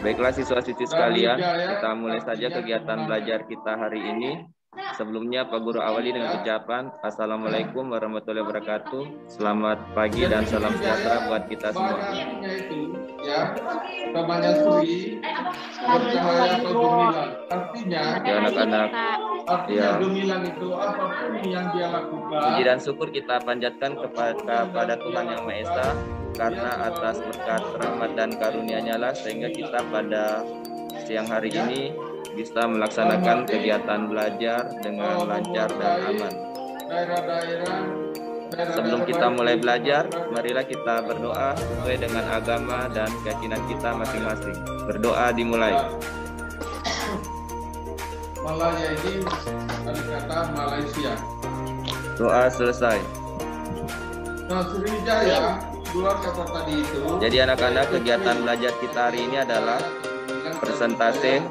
Baiklah siswa-siswi sekalian, kita mulai saja kegiatan belajar kita hari ini. Sebelumnya Pak Guru awali dengan ucapan Assalamualaikum warahmatullahi wabarakatuh. Selamat pagi dan salam sejahtera buat kita semua. Ya, namanya Suri bercahaya atau gemilang. Artinya, ya anak-anak, artinya gemilang itu apapun yang dia lakukan. Puji dan syukur kita panjatkan kepada Tuhan Yang Maha Esa, karena atas berkat rahmat dan karunia-Nya lah sehingga kita pada siang hari ini bisa melaksanakan kegiatan belajar dengan lancar dan aman. Sebelum kita mulai belajar, marilah kita berdoa sesuai dengan agama dan keyakinan kita masing-masing. Berdoa dimulai. Malaya ini dari kata Malaysia. Doa selesai. Nah, Sriwijaya, keluar kata tadi itu. Jadi anak-anak, kegiatan belajar kita hari ini adalah presentase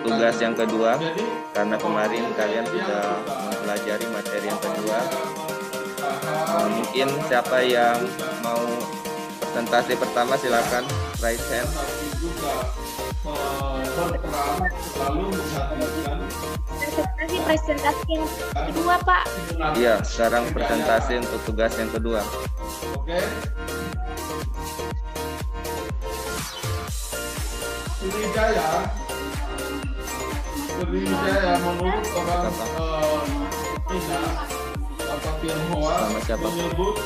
tugas yang kedua, karena kemarin kalian sudah mempelajari materi yang kedua. Mungkin siapa yang mau presentasi pertama silakan raise hand. Presentasi yang kedua, Pak. Iya, sekarang presentasi untuk tugas yang kedua. Oke. Sriwijaya menurut orang Cina atau Tionghoa menyebut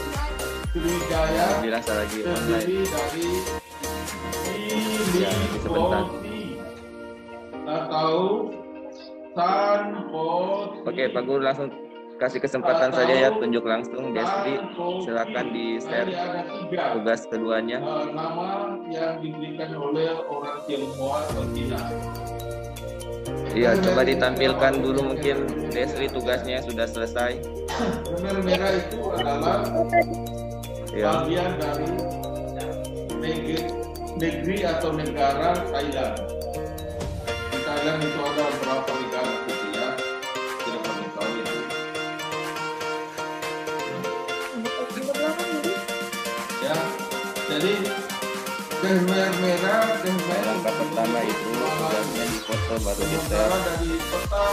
Sriwijaya bilang lagi online terdiri dari Silipoti atau Sanpoti. Oke, Pak Guru langsung kasih kesempatan saja ya, tunjuk langsung. Desti, silakan di share tugas keduanya. Nama yang diberikan oleh orang Tionghoa atau Cina. Iya, coba ditampilkan dulu mungkin Desri tugasnya sudah selesai. Khmer merah itu adalah bagian dari negeri atau negara Thailand. Di Thailand itu ada beberapa negara gitu ya, tidak perlu tahu itu. Ya, jadi Khmer merah, Langkah pertama itu tugasnya di foto baru di share. dari peta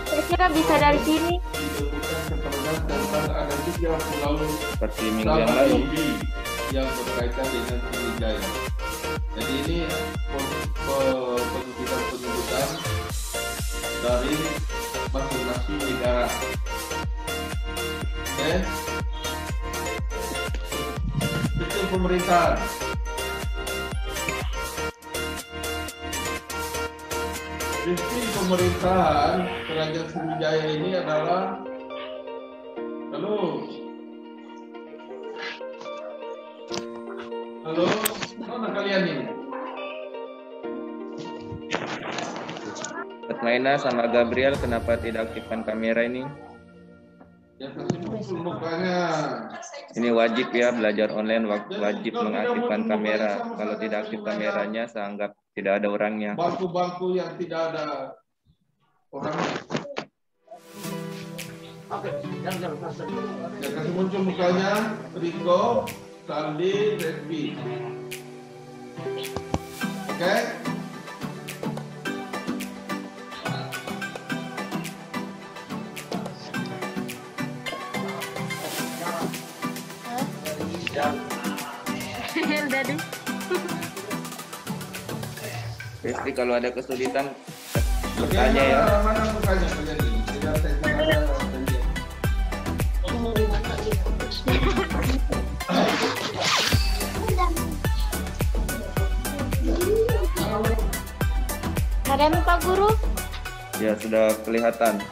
Saya kira bisa dari sini. ditemukan keterangan tentang ada 3 pulau Seperti minggu yang lalu. yang berkaitan dengan Sriwijaya. Jadi ini penunjukan dari masing-masing negara. Oke. Sistem pemerintahan. Sistem pemerintahan Kerajaan Sriwijaya ini adalah halo, mana kalian ini? Maina sama Gabriel, kenapa tidak aktifkan kamera ini? Yang kasih muncul mukanya. Ini wajib ya, belajar online wajib mengaktifkan kamera. Kalau tidak aktif kameranya, saya anggap tidak ada orangnya. Bangku-bangku yang tidak ada orang. Oke, yang kasih muncul mukanya Rico, Saldi, Respi. Oke. Pasti kalau ada kesulitan bertanya ya. Mana mukanya kalian ini? Tidak ada. Ada Pak Guru? Ya, sudah kelihatan.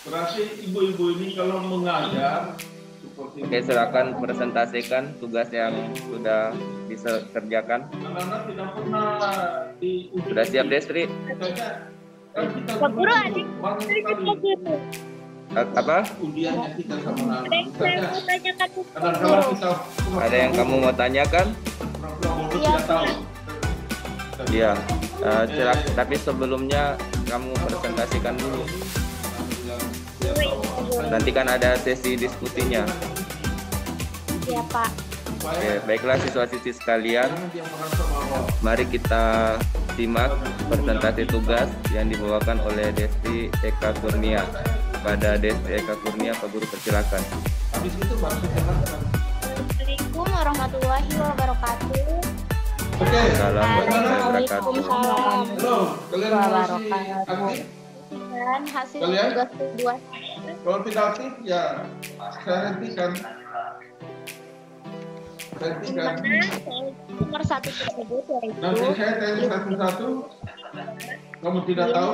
Berarti ibu-ibu ini kalau mengajar seperti Oke, silakan presentasikan tugas yang sudah bisa kerjakan. anak-anak tidak pernah Sudah siap, Destri? Pak Guru, ada Pak Guru. Apa? Ujiannya kita sama Ada yang saya mau tanyakan ke Pak kadang-kadang Guru. kita Ada yang kamu mau tanyakan? pura-pura bodoh tidak tahu. Iya. Tapi sebelumnya kamu presentasikan dulu. Nanti kan ada sesi diskusinya. Iya, Pak. Oke, baiklah siswa-siswi sekalian. Yang merasa bahwa Mari kita simak presentasi tugas yang dibawakan oleh Desti Eka Kurnia. Pada Desti Eka Kurnia, Pak Guru persilakan. Assalamualaikum warahmatullahi wabarakatuh. Oke. Waalaikumsalam. Halo, kalian masih aktif? Dan hasil Kalian? tugas kedua Kalau tidak aktif, ya saya hentikan. di mana nomor satu tersebut yaitu Nanti saya tanya satu-satu. Kamu tidak tahu?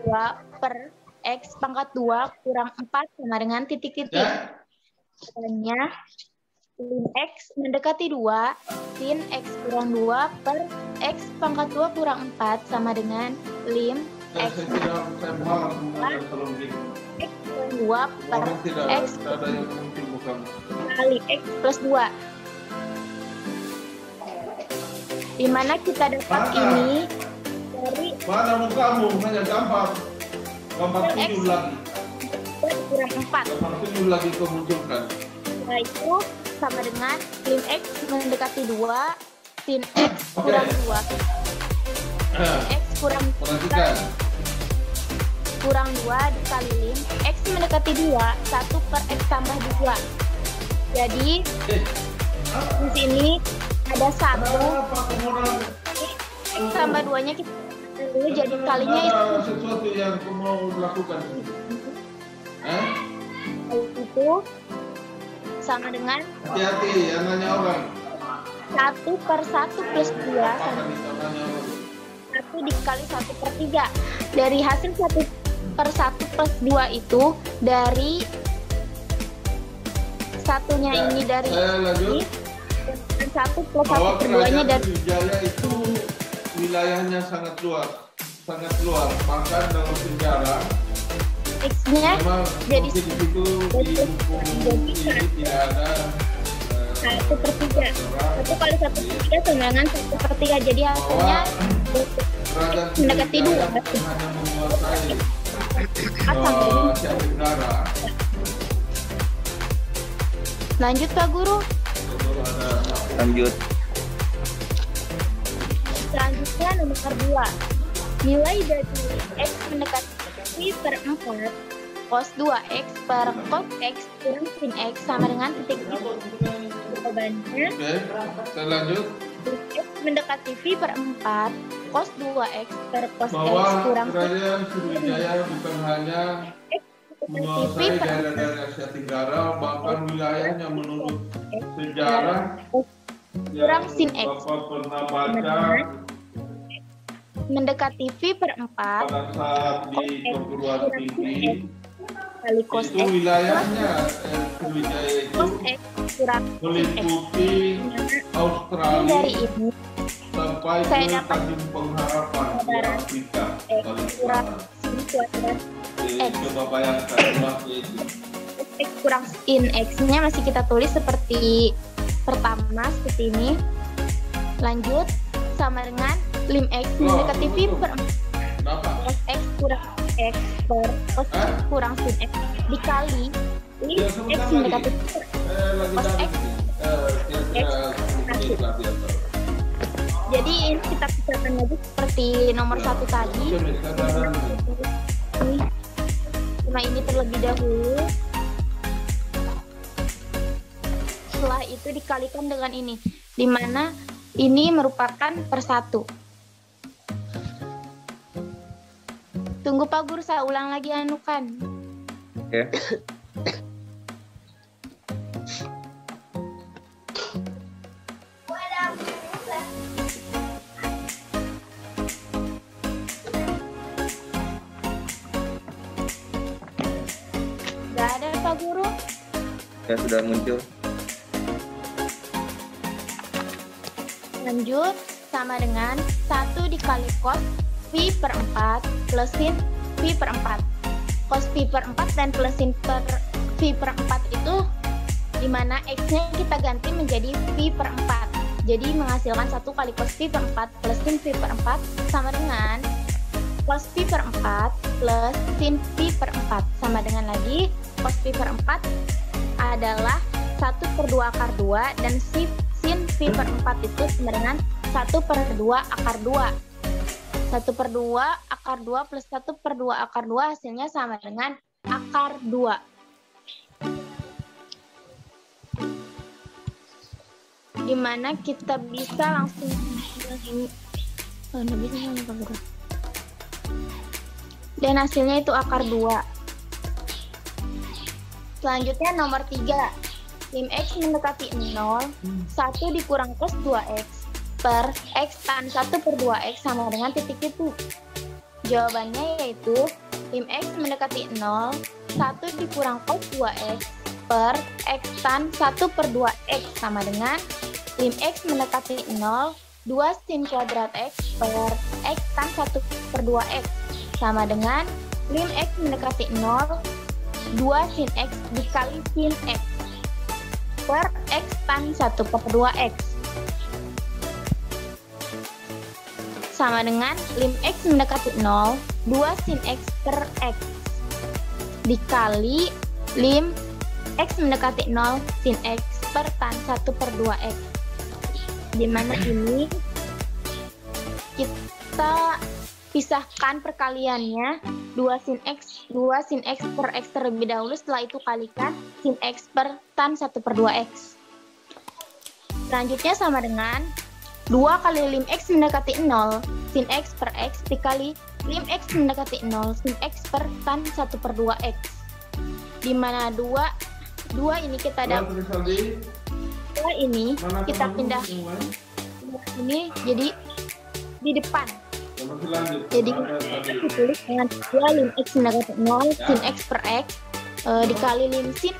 2 per X pangkat 2 kurang 4 sama dengan titik-titik. Ya. Caranya sin X mendekati 2, sin X kurang 2 per X pangkat 2 kurang 4 sama dengan lim Saya X saya malas menggunakan kalau begitu. X kurang 2 per Orang tidak X ada yang mungkin bukan. kali X plus 2. Di mana kita dapat Mana? ini dari Mana mukamu? Hanya gambar. Gambar X. 7 lagi. kurang 4. Gambar 7 lagi kau munculkan. Nah, itu sama dengan lim X mendekati 2, sin X kurang 2. X kurang Perhatikan. kurang 2 dikali lim X mendekati 2, 1 per X tambah 2. Jadi di sini ada 1, Apa kemudian X tambah 2-nya kita dulu jadi kalinya itu. ada sesuatu yang kau mau lakukan? Itu sama dengan Hati-hati, yang nanya orang. 1 per 1 plus 2 Apa sama kan itu nanya orang? 1 dikali 1 per 3. Dari hasil 1 per 1 plus 2 itu dari satunya Ya, ini dari saya lanjut. ini, dan 1 plus 1 Bahwa per 2-nya kerajaan dari Sriwijaya itu wilayahnya sangat luas. Sangat luas. Bahkan dalam sejarah X-nya memang jadi mungkin di situ di buku ini tidak ada 1 per 3. 1 kali 1 per 3 sama dengan 1 per 3. Jadi hasilnya kerajaan mendekati Sriwijaya 2. hanya menguasai Sama dengan Asia Tenggara. lanjut Pak Guru. Lalu ada Lanjut. Selanjutnya nomor 2. Nilai dari X mendekati pi per 4 cos 2X per cos X kurang sin X sama dengan titik. Jawabannya Oke, saya lanjut. X mendekati pi per 4 cos 2X per cos X Bahwa kurang sin kerajaan Sriwijaya bukan hanya X mendekati pi menguasai per daerah-daerah Asia Tenggara, bahkan wilayahnya menurut sejarah kurang yang sin X Bapak pernah baca mendekati pi per 4 pada saat di perguruan tinggi, kali cos itu X wilayahnya Sriwijaya itu cos X kurang sin X. meliputi Dari Australia ini sampai saya ke dapat Tanjung Pengharapan di Afrika X paling kurang selatan. sin kuadrat X. Coba bayangkan luasnya itu. X kurang sin X-nya masih kita tulis seperti pertama seperti ini. Lanjut sama dengan lim X mendekati pi per 4 Berapa? cos X kurang X per cos X kurang sin X dikali lim Ya, X sebentar mendekati lagi. pi per Lagi Cos dari X. kira-kira 10 menit lah di atas. jadi ini kita pisahkan lagi seperti nomor 1 tadi. Oke, sekarang Cuma ini terlebih dahulu. Setelah itu dikalikan dengan ini, di mana ini merupakan per 1. Tunggu Pak Guru, saya ulang lagi anukan. Oke. Gak ada Pak Guru. Ya, sudah muncul. Lanjut sama dengan 1 dikali cos pi per 4 plus sin pi per 4. Cos pi per 4 dan plus sin per pi per 4 itu dimana X-nya kita ganti menjadi pi per 4. Jadi menghasilkan 1 kali cos pi per 4 plus sin pi per 4 sama dengan cos pi per 4 plus sin pi per 4 sama dengan lagi cos pi per 4 adalah 1 per 2 akar 2 dan sin pi per 4 itu sama dengan 1/2 akar 2. 1/2 akar 2 plus 1/2 akar 2 hasilnya sama dengan akar 2. Dimana kita bisa langsung dan hasilnya itu akar 2. Selanjutnya nomor 3. Lim X mendekati 0, 1 dikurang cos 2X per X tan 1/2X sama dengan titik-titik. Jawabannya yaitu lim X mendekati 0, 1 dikurang cos 2X per X tan 1/2X sama dengan lim X mendekati 0, 2 sin kuadrat X per X tan 1/2X sama dengan lim X mendekati 0, 2 sin X dikali sin X per X tan 1/2X sama dengan lim X mendekati 0, 2 sin X per X dikali lim X mendekati 0 sin X per tan 1/2X. Dimana ini kita pisahkan perkaliannya 2 sin X per X terlebih dahulu, setelah itu kalikan sin X per tan 1/2X. Selanjutnya sama dengan 2 kali lim X mendekati 0 sin X per X dikali lim X mendekati 0 sin X per tan 1/2X. Dimana 2 ini kita dapat, 2 ini kita pindah ini jadi di depan. Jadi ditulis dengan 2 lim X mendekati 0 sin X per X dikali lim sin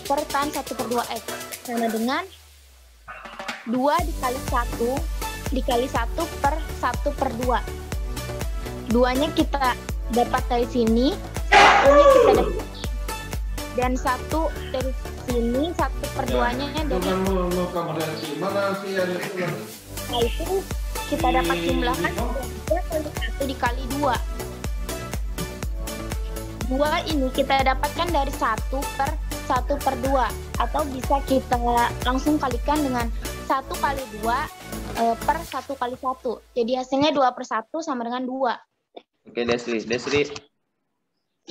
per tan 1/2X sama dengan 2 dikali 1 per 1/2. 2-nya kita dapat dari sini, 1-nya kita dapat, dan 1 dari sini, 1/2-nya dari nah itu kita dapat jumlahkan 2 kali 1 dikali 2. 2 ini kita dapatkan dari 1 per 1/2 atau bisa kita langsung kalikan dengan 1 kali 2 per 1 kali 1. Jadi hasilnya 2/1 sama dengan 2. Oke, Desri.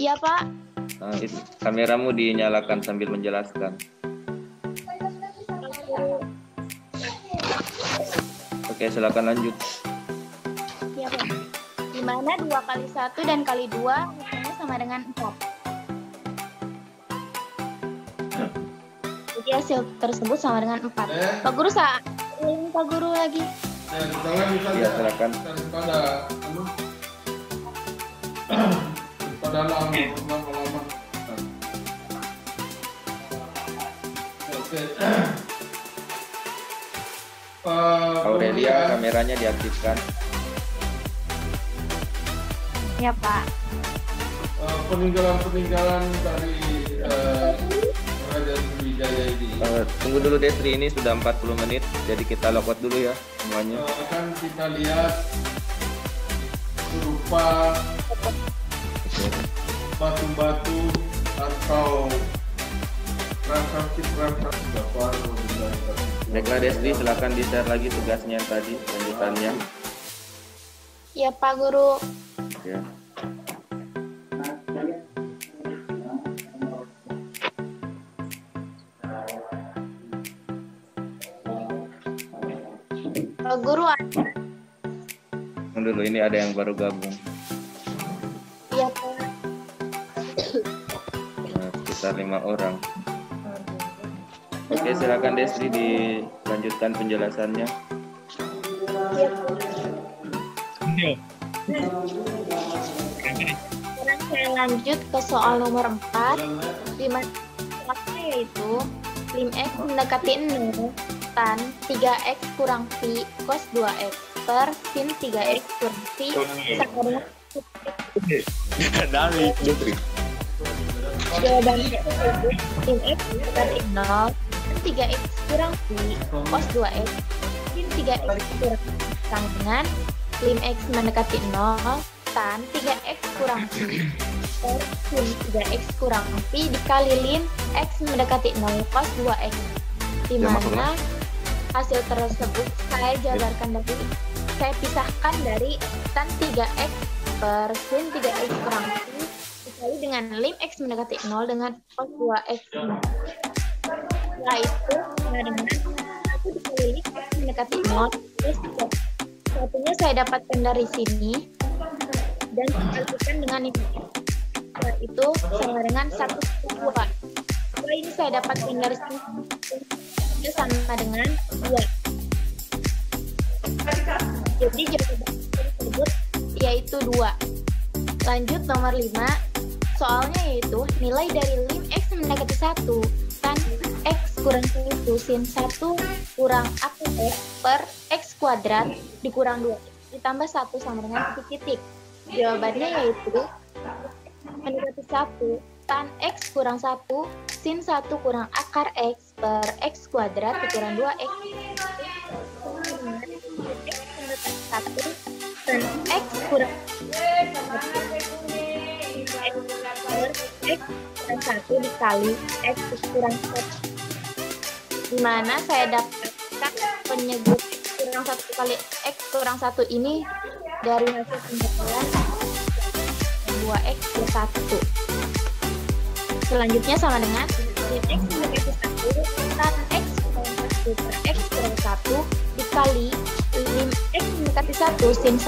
Iya, Pak. Kameramu dinyalakan sambil menjelaskan. Oke, silakan lanjut. Iya, Pak. Dimana 2 kali 1 dan kali 2 hasilnya sama dengan 4. Jadi hasil tersebut sama dengan 4. Pak Guru, Pak Guru lagi. Ya, silakan. Pada lama. Oke. Aurelia, kameranya diaktifkan. Ya, Pak. Peninggalan dari Kerajaan Sriwijaya ini. Tunggu dulu Desri, ini sudah 40 menit, jadi kita logout dulu ya semuanya. Akan kita lihat berupa batu-batu atau transaksi dapat. Baiklah Desri, silakan di-share lagi tugasnya tadi, lanjutannya. Ya, Pak Guru. Ya. Pak Guru. Dulu ini ada yang baru gabung. Iya, Pak. Sekitar 5 orang. Oke, silakan Desri dilanjutkan penjelasannya. Sekarang saya lanjut ke soal nomor 4, di mana soalnya yaitu lim X mendekati 0 tan 3X kurang Pi cos 2X per sin 3X kurang Pi sama dengan jawabannya yaitu lim X mendekati 0 tan 3X kurang Pi cos 2X sin 3X kurang Pi sama dengan lim X mendekati 0 tan 3X kurang Pi per sin 3X kurang Pi dikali lim X mendekati 0 cos 2X, di mana hasil tersebut saya saya pisahkan dari tan 3x per sin 3x kurang 1 dikali dengan lim x mendekati 0 dengan cos 2x. Setelah itu sama dengan 1 dikali lim x mendekati 0 plus 3. Satunya saya dapatkan dari sini dan dikalikan dengan ini. Setelah itu sama dengan 1 per 2. Setelah ini saya dapatkan dari sini itu sama dengan 2. Jadi jawaban tersebut yaitu 2. Lanjut nomor 5. Soalnya yaitu nilai dari lim x mendekati 1 tan x kurang 1 sin 1 kurang akar x per x kuadrat dikurang 2 ditambah 1 sama dengan titik-titik. Jawabannya yaitu mendekati 1 tan x kurang 1 sin 1 kurang akar x per x kuadrat dikurang 2x tan x kurang x kurang 1 dikali x kurang 1, dimana saya dapatkan penyebut x kurang 1 kali x kurang 1 ini dari hasil pembekalan 2x plus 1. Selanjutnya sama dengan lim x mendekati 1 tan x kurang 1 per x kurang 1 dikali lim x mendekati 1 sin 1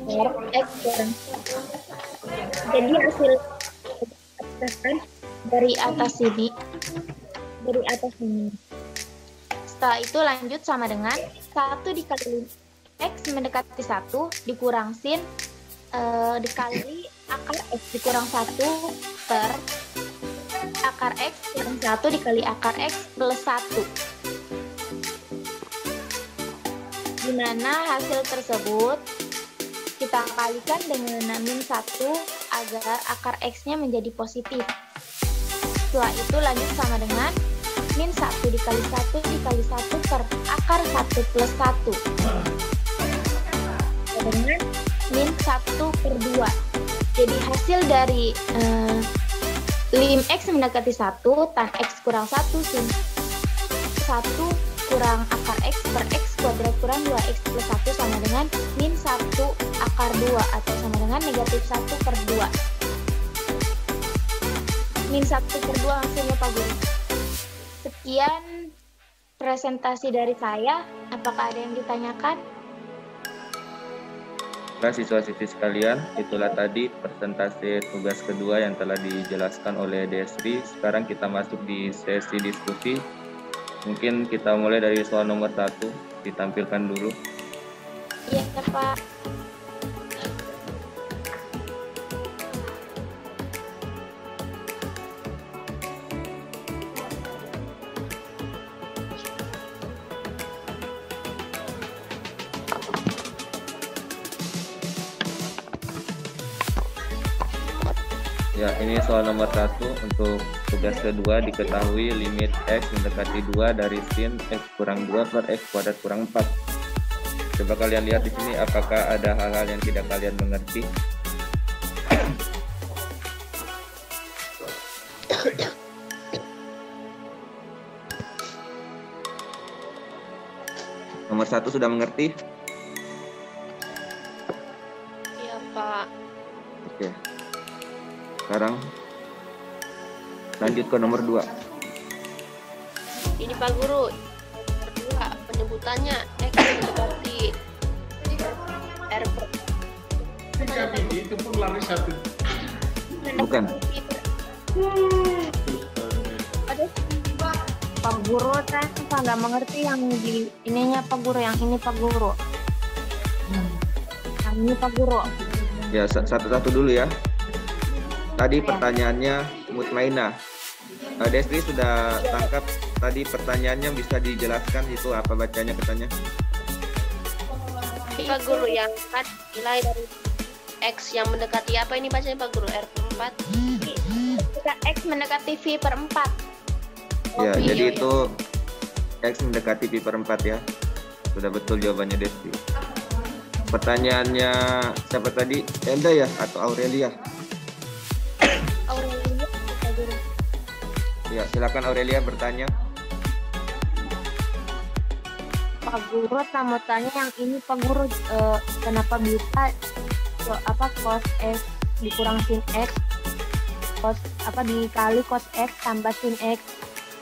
per x kurang 1. Jadi hasil dari atas ini. Setelah itu lanjut sama dengan 1 dikali lim x mendekati 1 dikurang sin dikali akar x dikurang 1 per akar x kurang 1 dikali akar x plus 1. Dimana hasil tersebut kita kalikan dengan min 1 agar akar x-nya menjadi positif. Setelah itu lanjut sama dengan min 1 dikali 1 dikali 1 per akar 1 plus 1. Dengan min 1 per 2. Jadi hasil dari lim x mendekati 1 tan x kurang 1 sin 1 kurang akar x per x kuadrat kurang 2x plus 1 sama dengan min 1 akar 2 atau sama dengan negatif 1 per 2. Min 1 per 2 hasilnya Pak Guru. Sekian presentasi dari saya. Apakah ada yang ditanyakan? Nah, siswa-siswi sekalian, itulah tadi presentasi tugas kedua yang telah dijelaskan oleh Desri. Sekarang kita masuk di sesi diskusi. Mungkin kita mulai dari soal nomor 1, ditampilkan dulu. Iya, Pak. Ya, ini soal nomor 1 untuk tugas kedua. Diketahui limit x mendekati 2 dari sin x kurang 2 per x kuadrat kurang 4. Coba kalian lihat di sini apakah ada hal-hal yang tidak kalian mengerti. Nomor 1 sudah mengerti? Iya, Pak. Oke. Sekarang lanjut ke nomor 2. Ini Pak Guru. Nomor 2, penyebutannya x mendekati r per. Itu pun lari satu. Bukan. Pak Guru, saya nggak mengerti yang di ininya Pak Guru, yang ini Pak Guru. Yang ini Pak Guru. Ya, satu-satu dulu ya. Tadi pertanyaannya mutmainah. Desri sudah tangkap tadi pertanyaannya, bisa dijelaskan itu apa bacanya katanya? Pak Guru yang kan nilai dari x yang mendekati apa ini bacanya Pak Guru? R per 4. Ketika x mendekati v per 4. Ya, iya, jadi iya. itu x mendekati pi per 4 ya. Sudah betul jawabannya Desri. Pertanyaannya siapa tadi? Enda ya atau Aurelia? Aurelia, Pak Guru. Ya, silakan Aurelia bertanya. Pak Guru, saya mau tanya yang ini Pak Guru, kenapa bisa cos X dikurang sin X, dikali cos X tambah sin X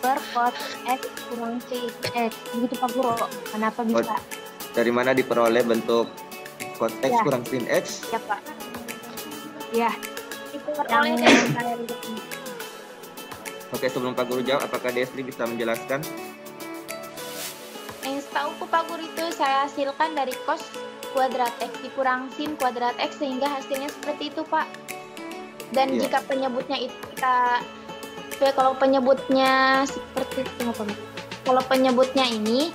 per cos X kurang sin X, begitu Pak Guru, kenapa bisa? Dari mana diperoleh bentuk cos X Ya. kurang sin X? Ya Pak. Ya, Diperoleh yang dari saya lihat ini. Oke, sebelum Pak Guru jawab, apakah Desri bisa menjelaskan? Yang setauku Pak Guru itu saya hasilkan dari cos kuadrat X dikurang sin kuadrat X sehingga hasilnya seperti itu Pak. Dan Iya. jika penyebutnya itu kalau penyebutnya seperti itu Pak. Kalau penyebutnya ini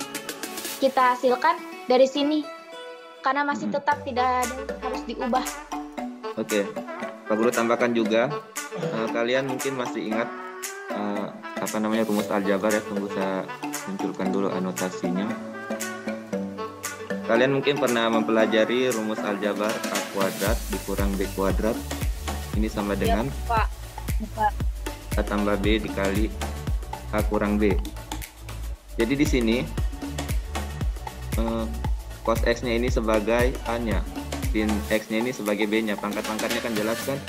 kita hasilkan dari sini karena masih tetap tidak ada harus diubah. Oke, Pak Guru tambahkan juga, kalian mungkin masih ingat rumus aljabar ya. Tunggu saya munculkan dulu anotasinya. Kalian mungkin pernah mempelajari rumus aljabar A kuadrat dikurang B kuadrat. Ini sama dengan Pak. A tambah B dikali A kurang B. Jadi di sini cos X-nya ini sebagai A-nya, sin X-nya ini sebagai B-nya. Pangkat-pangkatnya kan jelas kan?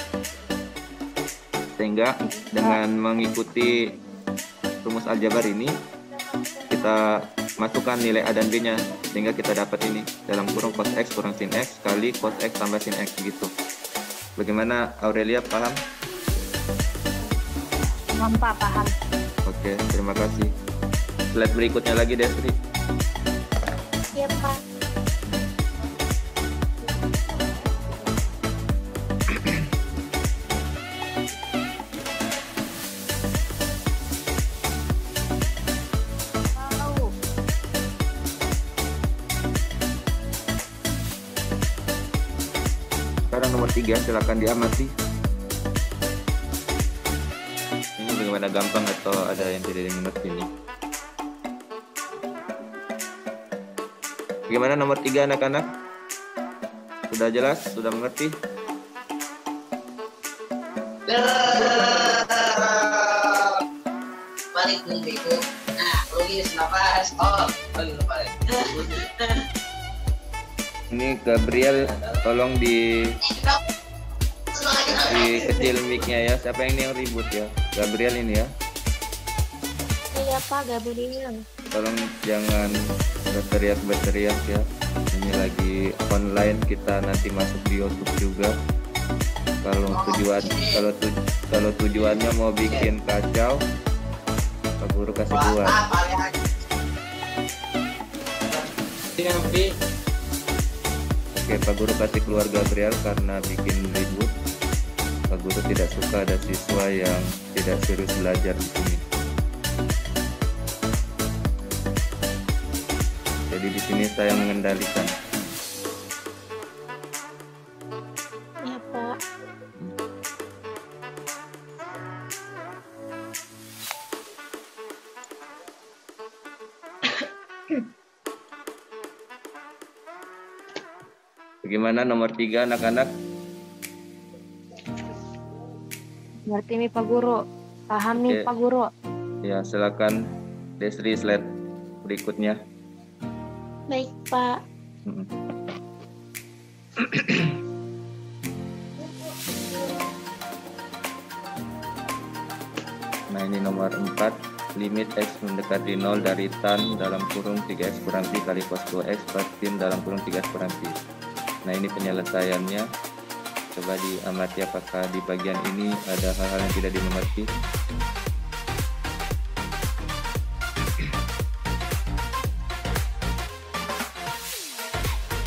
Sehingga dengan mengikuti rumus aljabar ini, kita masukkan nilai A dan B-nya, sehingga kita dapat ini dalam kurung cos X kurang sin X kali cos X tambah sin X gitu. Bagaimana Aurelia, paham? Paham. Oke, terima kasih. Slide berikutnya lagi Desri. Iya Pak. Sekarang nomor 3, silakan diamati. Ini bagaimana, gampang atau ada yang tidak dimengerti ini? Bagaimana nomor 3 anak-anak? Sudah jelas? Sudah mengerti? Balik dulu itu. Nah, logis nafas. Oh, balik balik. Ini Gabriel, tolong kecil mic-nya ya. Siapa yang ribut ya? Gabriel ini ya. Iya Pak Gabriel. Tolong jangan berteriak ya. Ini lagi online, kita nanti masuk di YouTube juga. Kalau tujuannya mau bikin kacau, Pak Guru kasih buat. Oke, Pak Guru kasih keluar Gabriel karena bikin ribut. Pak Guru tidak suka ada siswa yang tidak serius belajar di sini. Jadi di sini saya mengendalikan. Iya Pak. Bagaimana nomor 3 anak-anak? Ngerti nih Pak Guru. Paham nih Oke. Pak Guru. Ya, silakan Desri, slide berikutnya. Baik Pak. Mm-mm. Nah, ini nomor 4, limit X mendekati 0 dari tan dalam kurung 3X kurang Pi kali cos 2X per sin dalam kurung 3X kurang Pi. Nah, ini penyelesaiannya. Coba diamati apakah di bagian ini ada hal-hal yang tidak dimengerti.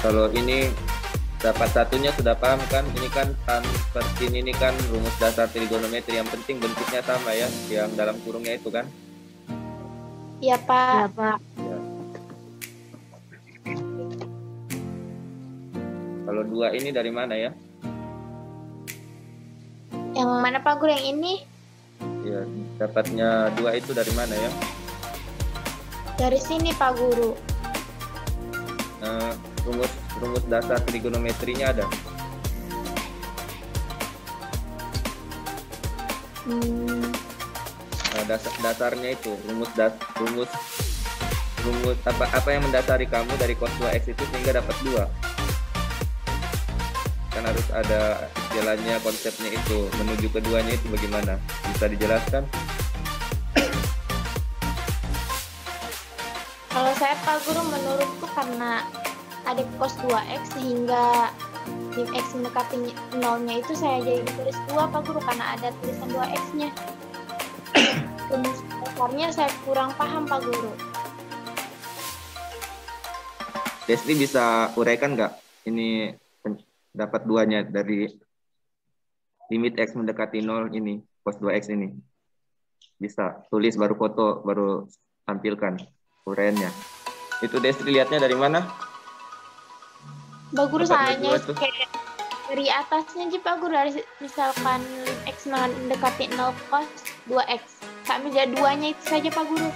Kalau ini dapat satunya sudah paham kan? Ini kan tan per sin ini kan rumus dasar trigonometri, yang penting bentuknya sama ya, yang dalam kurungnya itu kan. Iya Pak. Iya Pak. Ya. Kalau 2 ini dari mana ya? Yang mana Pak Guru, yang ini? Ya, dapatnya 2 itu dari mana ya? Dari sini Pak Guru. Rumus dasar trigonometrinya ada. Dasarnya itu rumus rumus apa yang mendasari kamu dari cos 2x itu sehingga dapat 2? Kan harus ada jalannya, konsepnya itu menuju keduanya itu bagaimana? Bisa dijelaskan? Kalau saya Pak Guru, menurutku karena ada cos 2x sehingga lim x mendekati nolnya itu saya jadi tulis 2 Pak Guru karena ada tulisan 2x-nya. Rumus dasarnya saya kurang paham Pak Guru. Desli bisa uraikan nggak ini dapat 2-nya dari limit x mendekati 0 ini, cos 2x ini? Bisa tulis, baru foto, baru tampilkan uraiannya. Itu Desli lihatnya dari mana? Pak Guru, Dapat sayanya 2 tuh. kayak dari atasnya aja Pak Guru, dari misalkan lim x mendekati 0 cos 2x. Kami jadi 2-nya itu saja Pak Guru.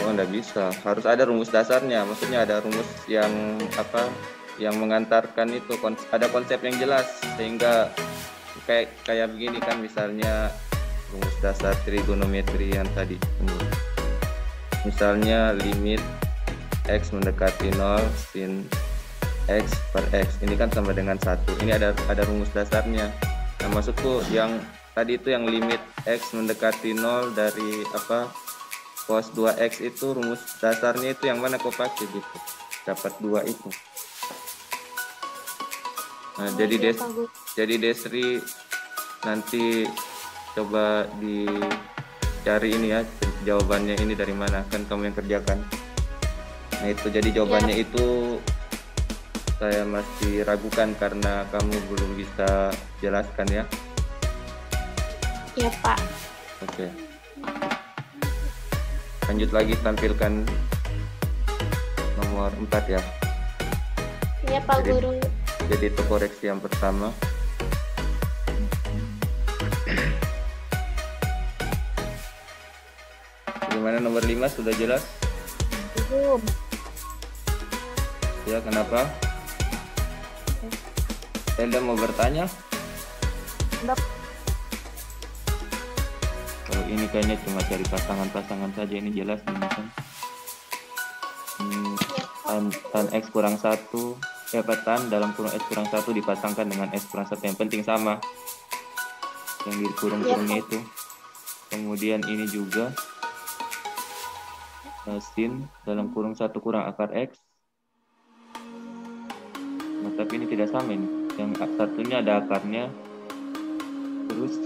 Oh, enggak bisa. Harus ada rumus dasarnya. Maksudnya ada rumus yang apa? Yang mengantarkan itu ada konsep yang jelas sehingga kayak begini kan, misalnya rumus dasar trigonometri yang tadi. Misalnya limit x mendekati 0 sin x per x. Ini kan sama dengan 1. Ini ada rumus dasarnya. Nah, maksudku yang tadi itu yang limit x mendekati 0 dari apa? Cos 2x itu rumus dasarnya itu yang mana kau pakai gitu. Dapat 2 itu. Nah, jadi Desri nanti coba dicari ini ya, jawabannya ini dari mana, kan kamu yang kerjakan. Nah, itu jadi jawabannya itu saya masih ragukan karena kamu belum bisa jelaskan ya. Iya Pak. Oke. Lanjut lagi, tampilkan nomor 4 ya. Iya Pak Guru. Jadi itu koreksi yang pertama. Gimana nomor 5 sudah jelas? Belum. Ya, kenapa? Anda mau bertanya? Dok. Kalau ini kayaknya cuma cari pasangan-pasangan saja, ini jelas ini kan. Tan x kurang 1, tan dalam kurung x kurang 1 dipasangkan dengan x kurang 1, yang penting sama yang di kurung-kurungnya itu. Kemudian ini juga sin dalam kurung 1 kurang akar x. Nah, tapi ini tidak sama ini, yang satunya ada akarnya, terus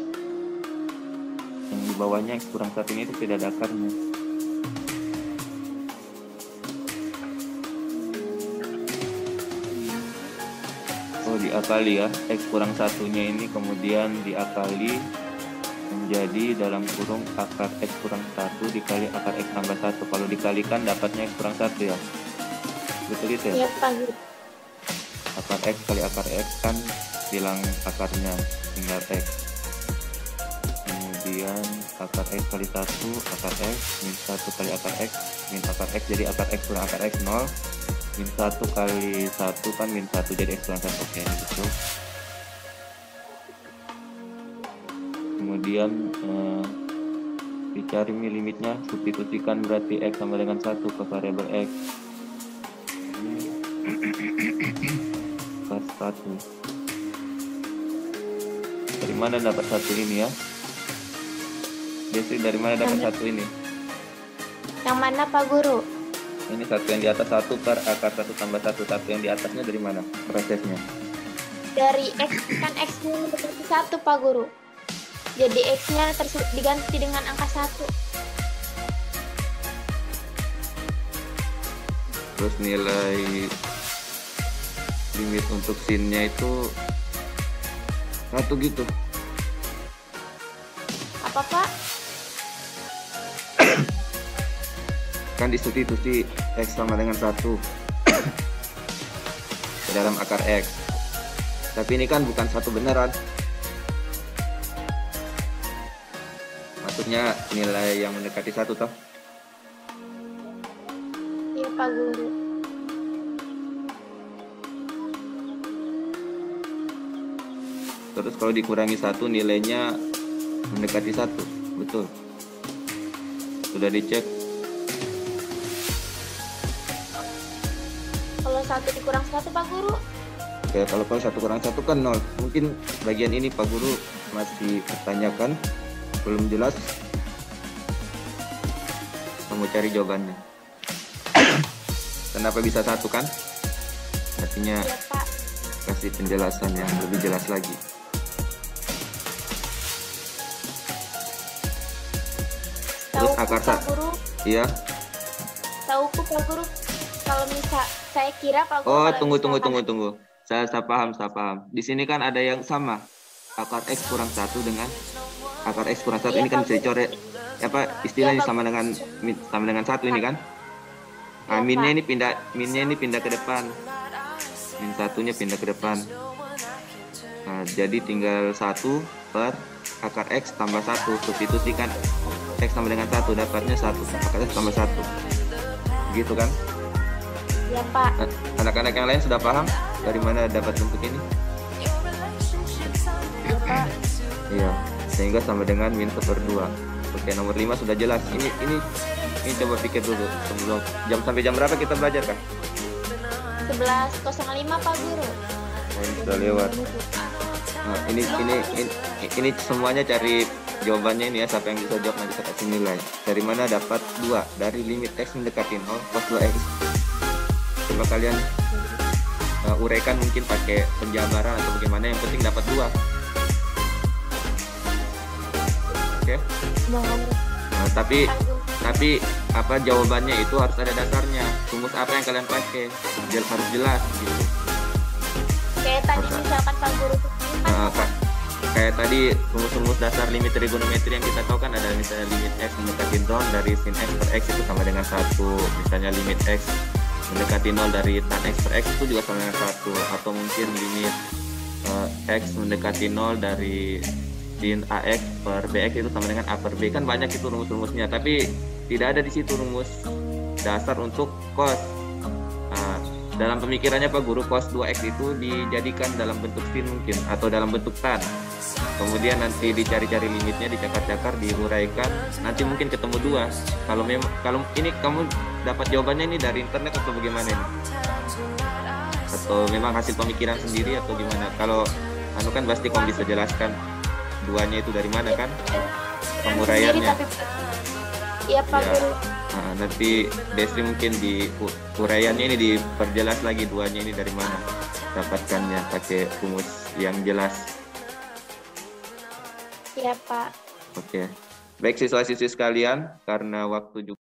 yang di bawahnya x kurang 1 ini itu tidak ada akarnya. Oh, diakali ya, x kurang 1-nya ini kemudian diakali menjadi dalam kurung akar x kurang 1 dikali akar x tambah 1. Kalau dikalikan dapatnya x kurang 1 ya. Betul itu ya? Iya Pak Guru. Akar x kali akar x kan hilang akarnya, tinggal x. Kemudian akar x kali 1 akar x min 1 kali akar x min akar x, jadi akar x kurang akar x 0, min 1 kali 1 kan min 1 jadi x kurang 1. Oke, gitu. Kemudian dicari limitnya, substitusikan berarti x sama dengan 1 ke variabel x per 1. Dari mana dapat 1 ini ya? Desri, dari mana dapat 1 ini? Yang mana Pak Guru? Ini 1 yang di atas 1 per akar 1 tambah 1. 1 yang di atasnya dari mana prosesnya? Dari x, kan x-nya mendekati 1 Pak Guru. Jadi x-nya diganti dengan angka 1. Terus nilai limit untuk sin-nya itu 1 gitu. Apa Pak? Kan disubstitusi x sama dengan 1 ke dalam akar x. Tapi ini kan bukan 1 beneran. Maksudnya nilai yang mendekati 1 toh. Iya Pak Guru. Terus kalau dikurangi 1 nilainya mendekati 1. Betul. Sudah dicek. Kalau 1 dikurang 1 Pak Guru? Oke, kalau 1 kurang 1 kan 0. Mungkin bagian ini Pak Guru masih pertanyakan, belum jelas. Kamu cari jawabannya. Kenapa bisa 1 kan? Artinya Iya Pak. kasih penjelasan yang lebih jelas lagi. Terus Tahu akar Pak Guru? Iya. Tahuku Pak Guru. Kalau misal saya kira Pak Guru. Oh, kalau tunggu. Saya paham. Di sini kan ada yang sama. Akar X kurang 1 dengan akar X kurang 1 Iya, ini kan Pak bisa Guru. dicoret. Apa istilahnya Iya, Pak. sama dengan 1 ini kan? Nah, Iya, minnya Pak. ini pindah ke depan. Min 1-nya pindah ke depan. Nah, jadi tinggal 1 per akar X tambah 1. Substitusikan X sama dengan 1, dapatnya 1. Akar X tambah 1. Gitu kan? Iya Pak. Anak-anak yang lain sudah paham dari mana dapat bentuk ini? Iya Pak. Iya, sehingga sama dengan min 1/2. Oke, nomor 5 sudah jelas. Ini coba pikir dulu sebelum sampai jam berapa kita belajar kan? 11.05 Pak Guru. Nah, ini sudah lewat. Nah, ini semuanya cari jawabannya ini ya, siapa yang bisa jawab nanti saya kasih nilai. Dari mana dapat 2? Dari limit X mendekati 0 cos 2X. Coba kalian uraikan mungkin pakai penjabaran atau bagaimana, yang penting dapat 2. Oke. Nah, tapi apa jawabannya itu harus ada dasarnya. Rumus apa yang kalian pakai harus jelas gitu. Kayak tadi misalkan Pak Guru Kayak tadi rumus-rumus dasar limit trigonometri yang kita tahu kan ada misalnya limit X mendekati 0 dari sin X per X itu sama dengan 1. Misalnya limit X mendekati 0 dari tan X per X itu juga sama dengan 1. Atau mungkin limit X mendekati 0 dari sin AX per BX itu sama dengan A per B. Kan banyak itu rumus-rumusnya, tapi tidak ada di situ rumus dasar untuk cos. Dalam pemikirannya Pak Guru, cos 2X itu dijadikan dalam bentuk sin mungkin atau dalam bentuk tan. Kemudian nanti dicari-cari limitnya, dicakar-cakar, diuraikan, nanti mungkin ketemu 2. Kalau ini kamu dapat jawabannya ini dari internet atau bagaimana ini? Atau memang hasil pemikiran sendiri atau gimana? Kalau kan pasti kamu bisa jelaskan 2-nya itu dari mana kan? Penguraiannya. Iya Pak Guru. Nah, nanti Destri mungkin di uraiannya ini diperjelas lagi 2-nya ini dari mana dapatkannya, pakai rumus yang jelas. Iya Pak. Oke. Baik siswa-siswi sekalian, karena waktu juga